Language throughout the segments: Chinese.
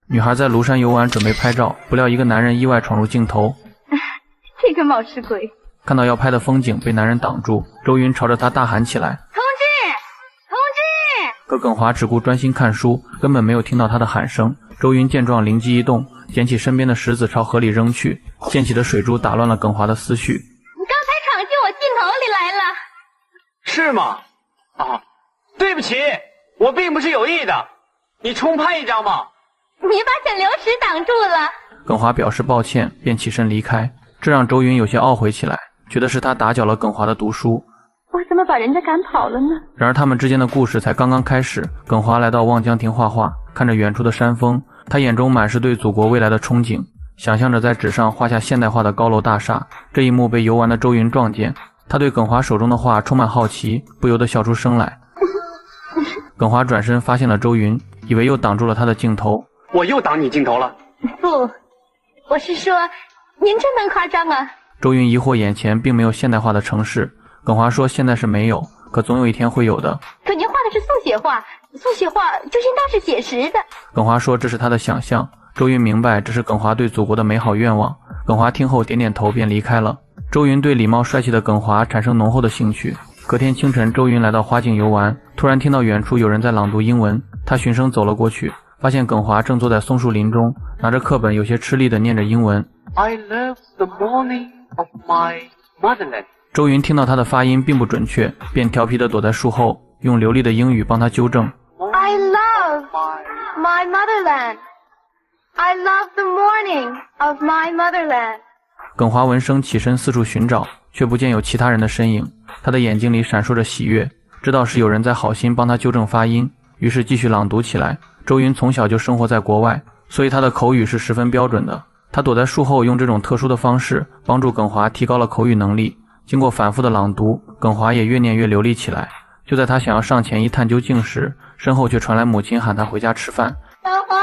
女孩在庐山游玩，准备拍照，不料一个男人意外闯入镜头。这个冒失鬼！看到要拍的风景被男人挡住，周云朝着他大喊起来：“同志，同志！”可耿华只顾专心看书，根本没有听到他的喊声。周云见状灵机一动，捡起身边的石子朝河里扔去，溅起的水珠打乱了耿华的思绪。你刚才闯进我镜头里来了，是吗？啊，对不起，我并不是有意的。你重拍一张吗？你把小流石挡住了。耿华表示抱歉，便起身离开，这让周云有些懊悔起来，觉得是他打搅了耿华的读书。我怎么把人家赶跑了呢？然而他们之间的故事才刚刚开始。耿华来到望江亭画画，看着远处的山峰，他眼中满是对祖国未来的憧憬，想象着在纸上画下现代化的高楼大厦。这一幕被游玩的周云撞见，他对耿华手中的画充满好奇，不由得笑出声来。耿华转身发现了周云，以为又挡住了他的镜头。我又挡你镜头了？不，我是说，您真能夸张啊！周云疑惑眼前并没有现代化的城市。耿华说现在是没有，可总有一天会有的。可您画的是速写画，速写画就应当是写实的。耿华说这是他的想象。周云明白这是耿华对祖国的美好愿望。耿华听后点点头便离开了。周云对礼貌帅气的耿华产生浓厚的兴趣。隔天清晨，周云来到花径游玩，突然听到远处有人在朗读英文，他循声走了过去，发现耿华正坐在松树林中，拿着课本有些吃力地念着英文。 I love the morning of my motherland。 周云听到他的发音并不准确，便调皮地躲在树后，用流利的英语帮他纠正。 I love my motherland. I love the morning of my motherland. 耿华闻声起身四处寻找，却不见有其他人的身影，他的眼睛里闪烁着喜悦，知道是有人在好心帮他纠正发音，于是继续朗读起来。周云从小就生活在国外，所以他的口语是十分标准的。他躲在树后，用这种特殊的方式帮助耿华提高了口语能力。经过反复的朗读，耿华也越念越流利起来。就在他想要上前一探究竟时，身后却传来母亲喊他回家吃饭。小华，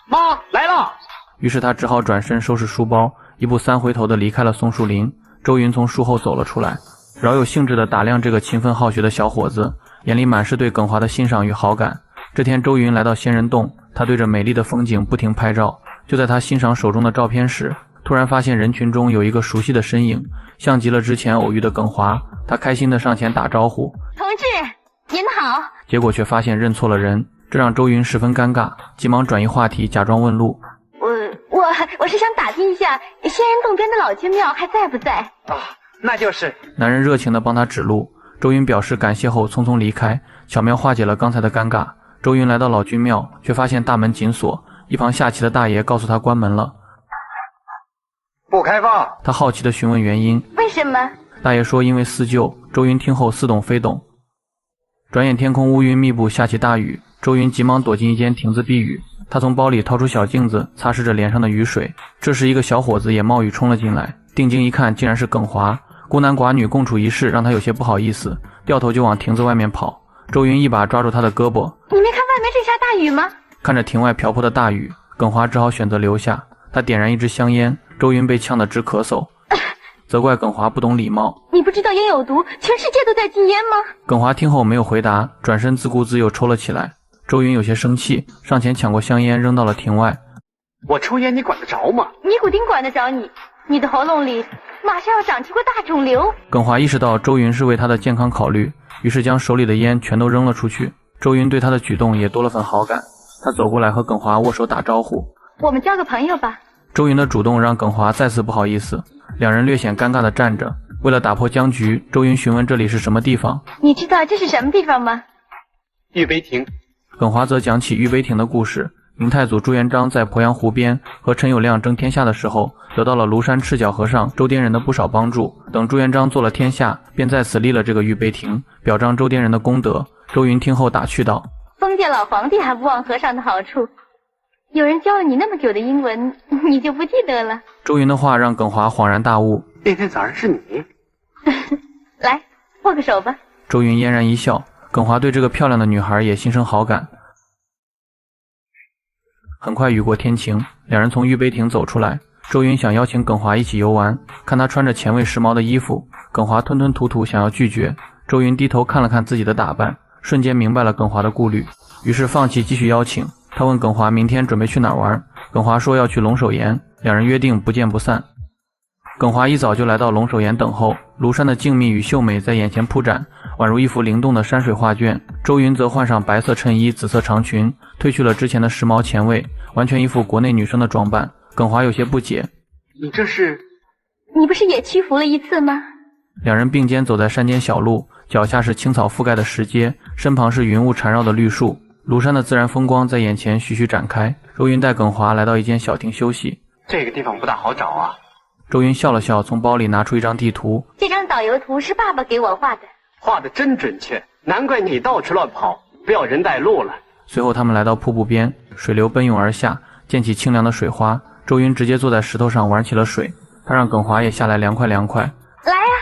妈来了。于是他只好转身收拾书包，一步三回头地离开了松树林。周云从树后走了出来，饶有兴致地打量这个勤奋好学的小伙子，眼里满是对耿华的欣赏与好感。这天周云来到仙人洞，他对着美丽的风景不停拍照。就在他欣赏手中的照片时，突然发现人群中有一个熟悉的身影，像极了之前偶遇的耿华。他开心地上前打招呼：同志，您好。结果却发现认错了人，这让周云十分尴尬，急忙转移话题，假装问路。我是想打听一下仙人洞边的老君庙还在不在啊？那就是。男人热情地帮他指路。周云表示感谢后匆匆离开，巧妙化解了刚才的尴尬。周云来到老君庙，却发现大门紧锁，一旁下棋的大爷告诉他关门了，不开放。他好奇地询问原因。为什么？大爷说因为私旧。周云听后似懂非懂。转眼天空乌云密布，下起大雨。周云急忙躲进一间亭子避雨，他从包里掏出小镜子，擦拭着脸上的雨水。这时一个小伙子也冒雨冲了进来，定睛一看，竟然是耿华。孤男寡女共处一室，让他有些不好意思，掉头就往亭子外面跑。周云一把抓住他的胳膊。你没看外面正下大雨吗？看着亭外瓢泼的大雨，耿华只好选择留下。他点燃一支香烟，周云被呛得直咳嗽，责怪耿华不懂礼貌。你不知道烟有毒，全世界都在禁烟吗？耿华听后没有回答，转身自顾自又抽了起来。周云有些生气，上前抢过香烟扔到了亭外。我抽烟你管得着吗？尼古丁管得着你？你的喉咙里马上要长出个大肿瘤。耿华意识到周云是为他的健康考虑，于是将手里的烟全都扔了出去。周云对他的举动也多了份好感，他走过来和耿华握手打招呼。我们交个朋友吧。周云的主动让耿华再次不好意思，两人略显尴尬地站着。为了打破僵局，周云询问这里是什么地方。你知道这是什么地方吗？玉碑亭。耿华则讲起玉碑亭的故事。明太祖朱元璋在鄱阳湖边和陈友谅争天下的时候，得到了庐山赤脚和尚周滇人的不少帮助。等朱元璋做了天下，便在此立了这个玉碑亭，表彰周滇人的功德。周云听后打趣道：封建老皇帝还不忘和尚的好处，有人教了你那么久的英文，你就不记得了？周云的话让耿华恍然大悟。那天早上是你。来，握个手吧。周云嫣然一笑，耿华对这个漂亮的女孩也心生好感。很快雨过天晴，两人从玉碑亭走出来。周云想邀请耿华一起游玩，看他穿着前卫时髦的衣服，耿华吞吞吐吐想要拒绝。周云低头看了看自己的打扮，瞬间明白了耿华的顾虑，于是放弃继续邀请，他问耿华明天准备去哪儿玩，耿华说要去龙首岩，两人约定不见不散。耿华一早就来到龙首岩等候，庐山的静谧与秀美在眼前铺展，宛如一幅灵动的山水画卷。周云则换上白色衬衣、紫色长裙，褪去了之前的时髦前卫，完全一副国内女生的装扮。耿华有些不解，你这是？你不是也屈服了一次吗？两人并肩走在山间小路，脚下是青草覆盖的石阶，身旁是云雾缠绕的绿树，庐山的自然风光在眼前徐徐展开。周云带耿华来到一间小亭休息。这个地方不大好找啊。周云笑了笑，从包里拿出一张地图。这张导游图是爸爸给我画的。画得真准确，难怪你到处乱跑，不要人带路了。随后他们来到瀑布边，水流奔涌而下，溅起清凉的水花。周云直接坐在石头上玩起了水，他让耿华也下来凉快凉快。来呀，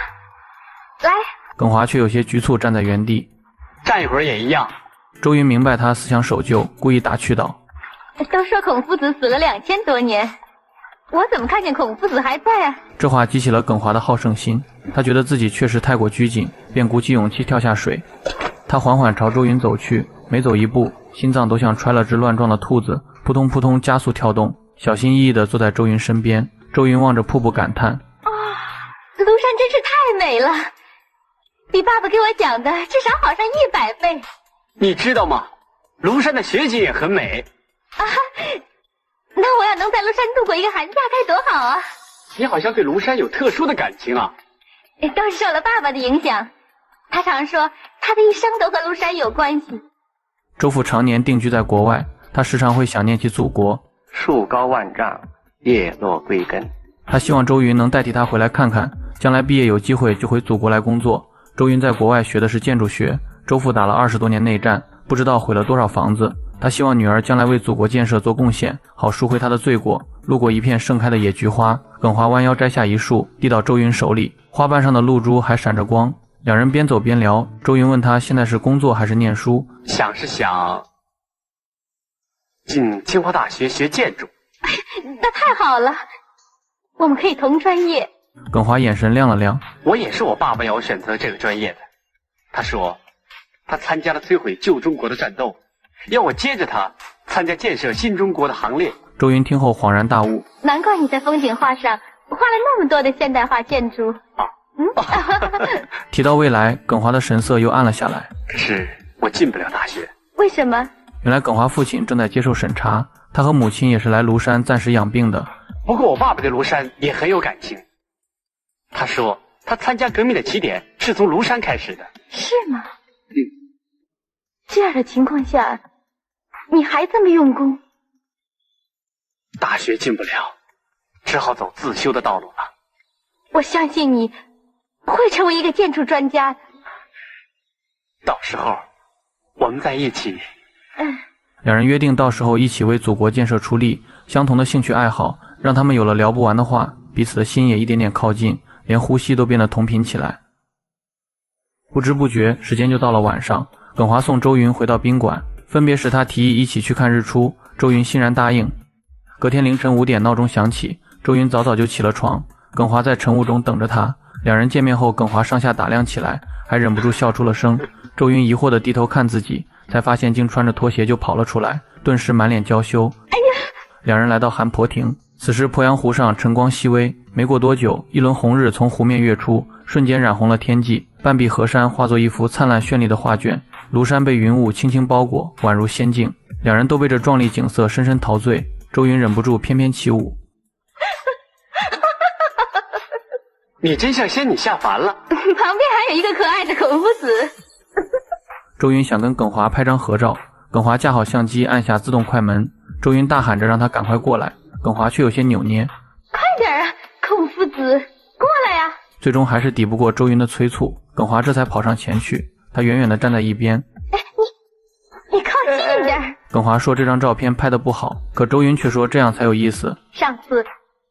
来！耿华却有些局促，站在原地。站一会儿也一样。周云明白他思想守旧，故意打趣道：都说孔夫子死了2000多年，我怎么看见孔夫子还在啊？这话激起了耿华的好胜心，他觉得自己确实太过拘谨，便鼓起勇气跳下水。他缓缓朝周云走去，每走一步，心脏都像揣了只乱撞的兔子，扑通扑通加速跳动，小心翼翼地坐在周云身边。周云望着瀑布感叹：庐山真是太美了，比爸爸给我讲的至少好上100倍。你知道吗？庐山的雪景也很美啊！那我要能在庐山度过一个寒假该多好啊！你好像对庐山有特殊的感情啊。都是受了爸爸的影响，他常说他的一生都和庐山有关系。周父常年定居在国外，他时常会想念起祖国。树高万丈，叶落归根。他希望周云能代替他回来看看，将来毕业有机会就回祖国来工作。周云在国外学的是建筑学，周父打了20多年内战，不知道毁了多少房子。他希望女儿将来为祖国建设做贡献，好赎回他的罪过。路过一片盛开的野菊花，耿华弯腰摘下一束，递到周云手里，花瓣上的露珠还闪着光。两人边走边聊，周云问他现在是工作还是念书。想是想进清华大学学建筑。那太好了，我们可以同专业。耿华眼神亮了亮。我也是我爸爸要我选择这个专业的。他说他参加了摧毁旧中国的战斗，要我接着他参加建设新中国的行列。周云听后恍然大悟，难怪你在风景画上画了那么多的现代化建筑。提到未来，耿华的神色又暗了下来。可是我进不了大学。为什么？原来耿华父亲正在接受审查，他和母亲也是来庐山暂时养病的。不过我爸爸对庐山也很有感情，他说他参加革命的起点是从庐山开始的。是吗？这样的情况下，你还这么用功？大学进不了，只好走自修的道路了。我相信你会成为一个建筑专家的。到时候我们在一起。两人约定到时候一起为祖国建设出力，相同的兴趣爱好让他们有了聊不完的话，彼此的心也一点点靠近，连呼吸都变得同频起来。不知不觉时间就到了晚上，耿华送周云回到宾馆，分别时他提议一起去看日出，周云欣然答应。隔天凌晨5点闹钟响起，周云早早就起了床，耿华在晨雾中等着他。两人见面后，耿华上下打量起来，还忍不住笑出了声。周云疑惑地低头看自己，才发现竟穿着拖鞋就跑了出来，顿时满脸娇羞。哎呀！两人来到韩婆亭，此时鄱阳湖上晨光熹微，没过多久，一轮红日从湖面跃出，瞬间染红了天际，半壁河山化作一幅灿烂绚丽的画卷，庐山被云雾轻轻包裹，宛如仙境。两人都被这壮丽景色深深陶醉，周云忍不住翩翩起舞。你真像仙女下凡了。旁边还有一个可爱的孔夫子。周云想跟耿华拍张合照，耿华架好相机按下自动快门，周云大喊着让他赶快过来，耿华却有些扭捏。快点啊，孔夫子，过来呀！最终还是抵不过周云的催促，耿华这才跑上前去，他远远地站在一边。你靠近一点。耿华说这张照片拍得不好，可周云却说这样才有意思。上次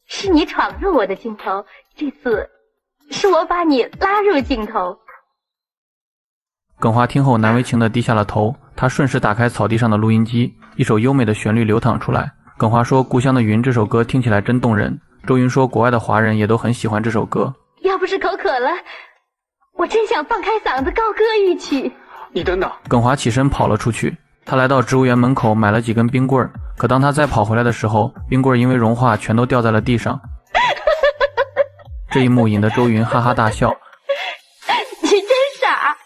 是你闯入我的镜头，这次是我把你拉入镜头。耿华听后难为情地低下了头，他顺势打开草地上的录音机，一首优美的旋律流淌出来。耿华说故乡的云这首歌听起来真动人，周云说国外的华人也都很喜欢这首歌。要不是口渴了，我真想放开嗓子高歌一曲。你等等。耿华起身跑了出去。他来到植物园门口买了几根冰棍儿，可当他再跑回来的时候，冰棍儿因为融化全都掉在了地上。这一幕引得周云哈哈大笑。你真傻，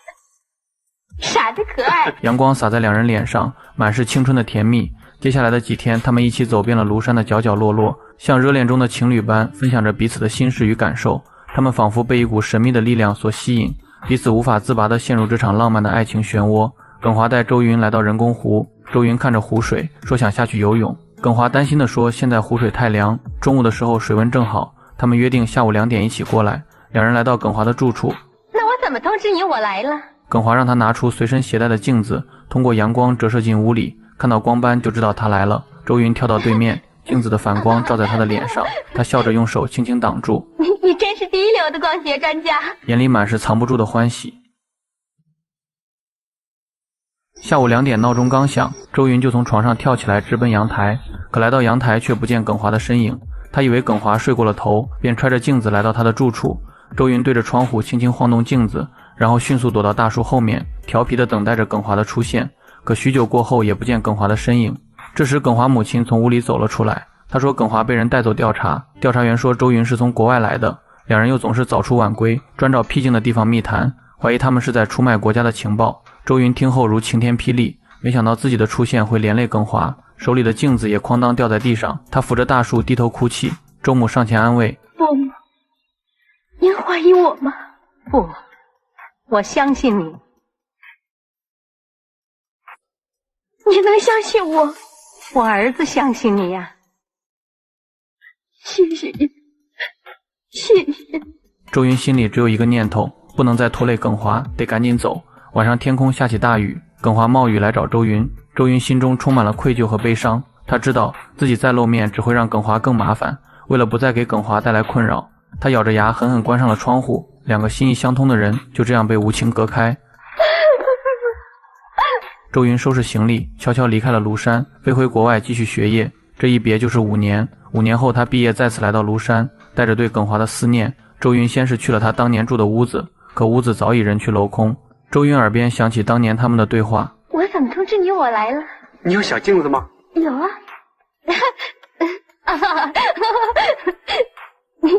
傻得可爱。阳光洒在两人脸上，满是青春的甜蜜。接下来的几天，他们一起走遍了庐山的角角落落，像热恋中的情侣般分享着彼此的心事与感受。他们仿佛被一股神秘的力量所吸引，彼此无法自拔地陷入这场浪漫的爱情漩涡。耿华带周云来到人工湖，周云看着湖水，说想下去游泳。耿华担心地说现在湖水太凉，中午的时候水温正好，他们约定下午2点一起过来。两人来到耿华的住处。那我怎么通知你我来了？耿华让他拿出随身携带的镜子，通过阳光折射进屋里，看到光斑就知道他来了。周云跳到对面，镜子的反光照在他的脸上，他笑着用手轻轻挡住。你真是第一流的光学专家，眼里满是藏不住的欢喜。下午2点闹钟刚响，周云就从床上跳起来直奔阳台，可来到阳台却不见耿华的身影。他以为耿华睡过了头，便揣着镜子来到他的住处。周云对着窗户轻轻晃动镜子，然后迅速躲到大树后面，调皮地等待着耿华的出现。可许久过后也不见耿华的身影。这时耿华母亲从屋里走了出来，她说耿华被人带走调查，调查员说周云是从国外来的，两人又总是早出晚归，专找僻静的地方密谈，怀疑他们是在出卖国家的情报。周云听后如晴天霹雳，没想到自己的出现会连累耿华，手里的镜子也哐当掉在地上，他扶着大树低头哭泣。周母上前安慰：父母，您怀疑我吗？不，我相信你。你能相信我？我儿子相信你呀。谢谢你，谢谢。周云心里只有一个念头，不能再拖累耿华，得赶紧走。晚上天空下起大雨，耿华冒雨来找周云，周云心中充满了愧疚和悲伤。他知道自己再露面只会让耿华更麻烦，为了不再给耿华带来困扰，他咬着牙狠狠关上了窗户。两个心意相通的人就这样被无情隔开。周云收拾行李，悄悄离开了庐山，飞回国外继续学业。这一别就是5年。5年后他毕业再次来到庐山，带着对耿华的思念，周云先是去了他当年住的屋子，可屋子早已人去楼空。周云耳边响起当年他们的对话：我怎么通知你我来了？你有小镜子吗？有啊。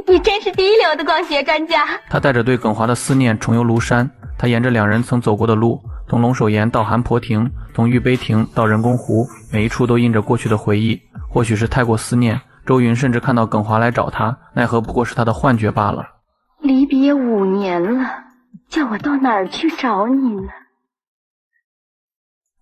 你真是第一流的光学专家。他带着对耿华的思念重游庐山，他沿着两人曾走过的路，从龙首岩到韩婆亭，从玉碑亭到人工湖，每一处都印着过去的回忆。或许是太过思念，周云甚至看到耿华来找他，奈何不过是他的幻觉罢了。离别5年了，叫我到哪儿去找你呢？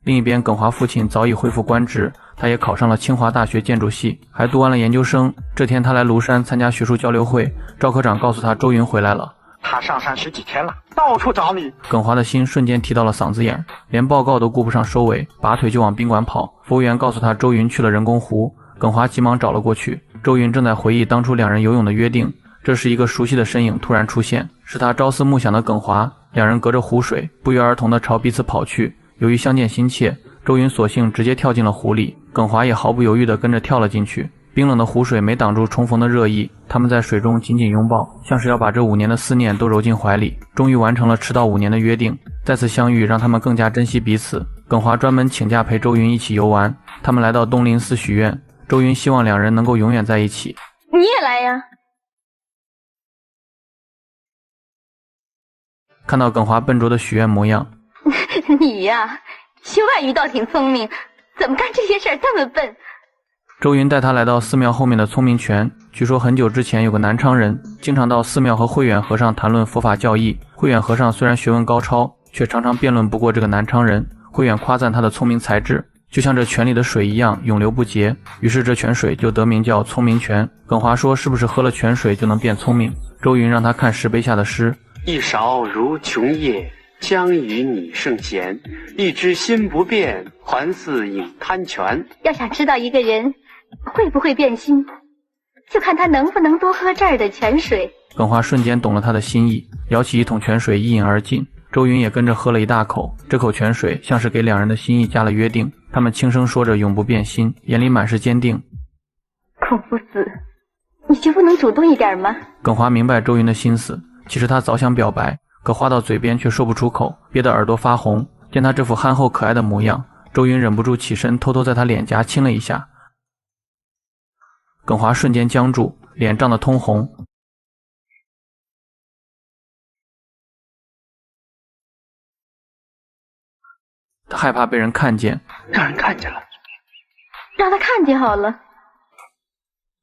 另一边，耿华父亲早已恢复官职，他也考上了清华大学建筑系，还读完了研究生。这天他来庐山参加学术交流会，赵科长告诉他周云回来了。他上山10几天了，到处找你。耿华的心瞬间提到了嗓子眼，连报告都顾不上收尾，拔腿就往宾馆跑。服务员告诉他周云去了人工湖，耿华急忙找了过去。周云正在回忆当初两人游泳的约定，这时一个熟悉的身影突然出现，是他朝思暮想的耿华。两人隔着湖水不约而同地朝彼此跑去。由于相见心切，周云索性直接跳进了湖里，耿华也毫不犹豫地跟着跳了进去。冰冷的湖水没挡住重逢的热意，他们在水中紧紧拥抱，像是要把这5年的思念都揉进怀里。终于完成了迟到5年的约定，再次相遇让他们更加珍惜彼此。耿华专门请假陪周云一起游玩，他们来到东林寺许愿，周云希望两人能够永远在一起。你也来呀？看到耿华笨拙的许愿模样，你呀，学外语倒挺聪明，怎么干这些事儿这么笨？周云带他来到寺庙后面的聪明泉，据说很久之前有个南昌人，经常到寺庙和慧远和尚谈论佛法教义。慧远和尚虽然学问高超，却常常辩论不过这个南昌人。慧远夸赞他的聪明才智，就像这泉里的水一样永流不竭，于是这泉水就得名叫聪明泉。耿华说是不是喝了泉水就能变聪明？周云让他看石碑下的诗：一勺如琼液，将与你圣贤，一知心不变，还似饮贪泉。要想知道一个人会不会变心，就看他能不能多喝这儿的泉水。耿华瞬间懂了他的心意，舀起一桶泉水一饮而尽。周云也跟着喝了一大口，这口泉水像是给两人的心意加了约定。他们轻声说着永不变心，眼里满是坚定。孔夫子，你就不能主动一点吗？耿华明白周云的心思，其实他早想表白，可话到嘴边却说不出口，憋得耳朵发红。见他这副憨厚可爱的模样，周云忍不住起身，偷偷在他脸颊亲了一下。耿华瞬间僵住，脸涨得通红。他害怕被人看见，让人看见了，让他看见好了。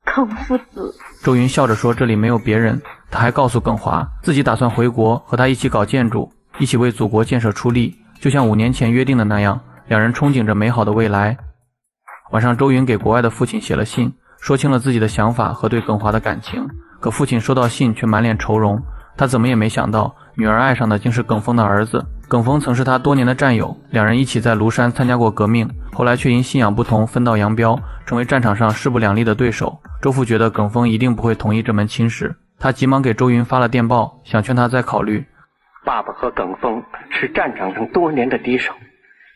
孔夫子，周云笑着说这里没有别人。他还告诉耿华，自己打算回国和他一起搞建筑，一起为祖国建设出力，就像5年前约定的那样，两人憧憬着美好的未来。晚上，周云给国外的父亲写了信，说清了自己的想法和对耿华的感情。可父亲收到信却满脸愁容，他怎么也没想到女儿爱上的竟是耿峰的儿子。耿峰曾是他多年的战友，两人一起在庐山参加过革命，后来却因信仰不同分道扬镳，成为战场上势不两立的对手。周父觉得耿峰一定不会同意这门亲事，他急忙给周云发了电报，想劝他再考虑。爸爸和耿峰是战场上多年的敌手，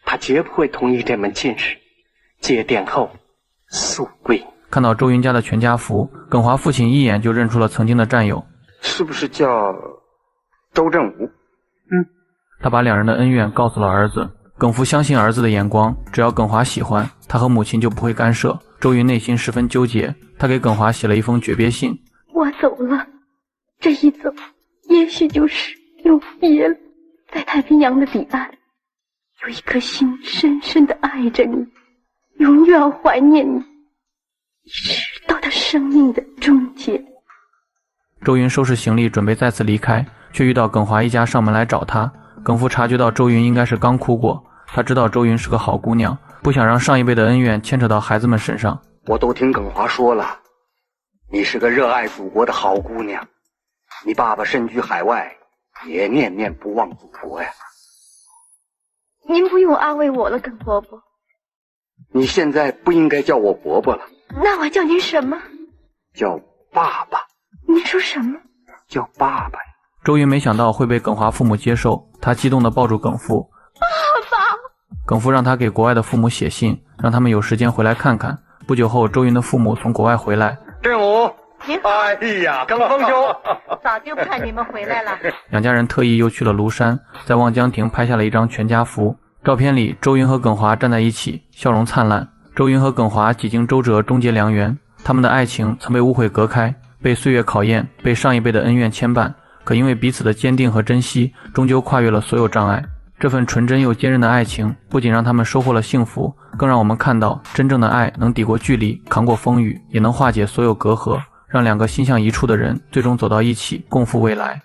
他绝不会同意这门亲事。接电后速归。看到周云家的全家福，耿华父亲一眼就认出了曾经的战友，是不是叫周振武？他把两人的恩怨告诉了儿子。耿福相信儿子的眼光，只要耿华喜欢，他和母亲就不会干涉。周云内心十分纠结，他给耿华写了一封诀别信。我走了，这一走，也许就是又别了。在太平洋的彼岸，有一颗心深深地爱着你，永远怀念你，一直到他生命的终结。周云收拾行李准备再次离开，却遇到耿华一家上门来找他。耿福察觉到周云应该是刚哭过，他知道周云是个好姑娘，不想让上一辈的恩怨牵扯到孩子们身上。我都听耿华说了，你是个热爱祖国的好姑娘，你爸爸身居海外，也念念不忘祖国呀。您不用安慰我了，耿伯伯。你现在不应该叫我伯伯了，那我叫您什么？叫爸爸。您说什么？叫爸爸呀。周云没想到会被耿华父母接受，他激动地抱住耿福。爸爸！耿福让他给国外的父母写信，让他们有时间回来看看。不久后，周云的父母从国外回来。振武，您好。哎呀，耿峰兄，早就盼你们回来了。两家人特意又去了庐山，在望江亭拍下了一张全家福。照片里，周云和耿华站在一起，笑容灿烂。周云和耿华几经周折，终结良缘。他们的爱情曾被误会隔开，被岁月考验，被上一辈的恩怨牵绊。可因为彼此的坚定和珍惜，终究跨越了所有障碍。这份纯真又坚韧的爱情，不仅让他们收获了幸福，更让我们看到真正的爱能抵过距离，扛过风雨，也能化解所有隔阂，让两个心向一处的人最终走到一起，共赴未来。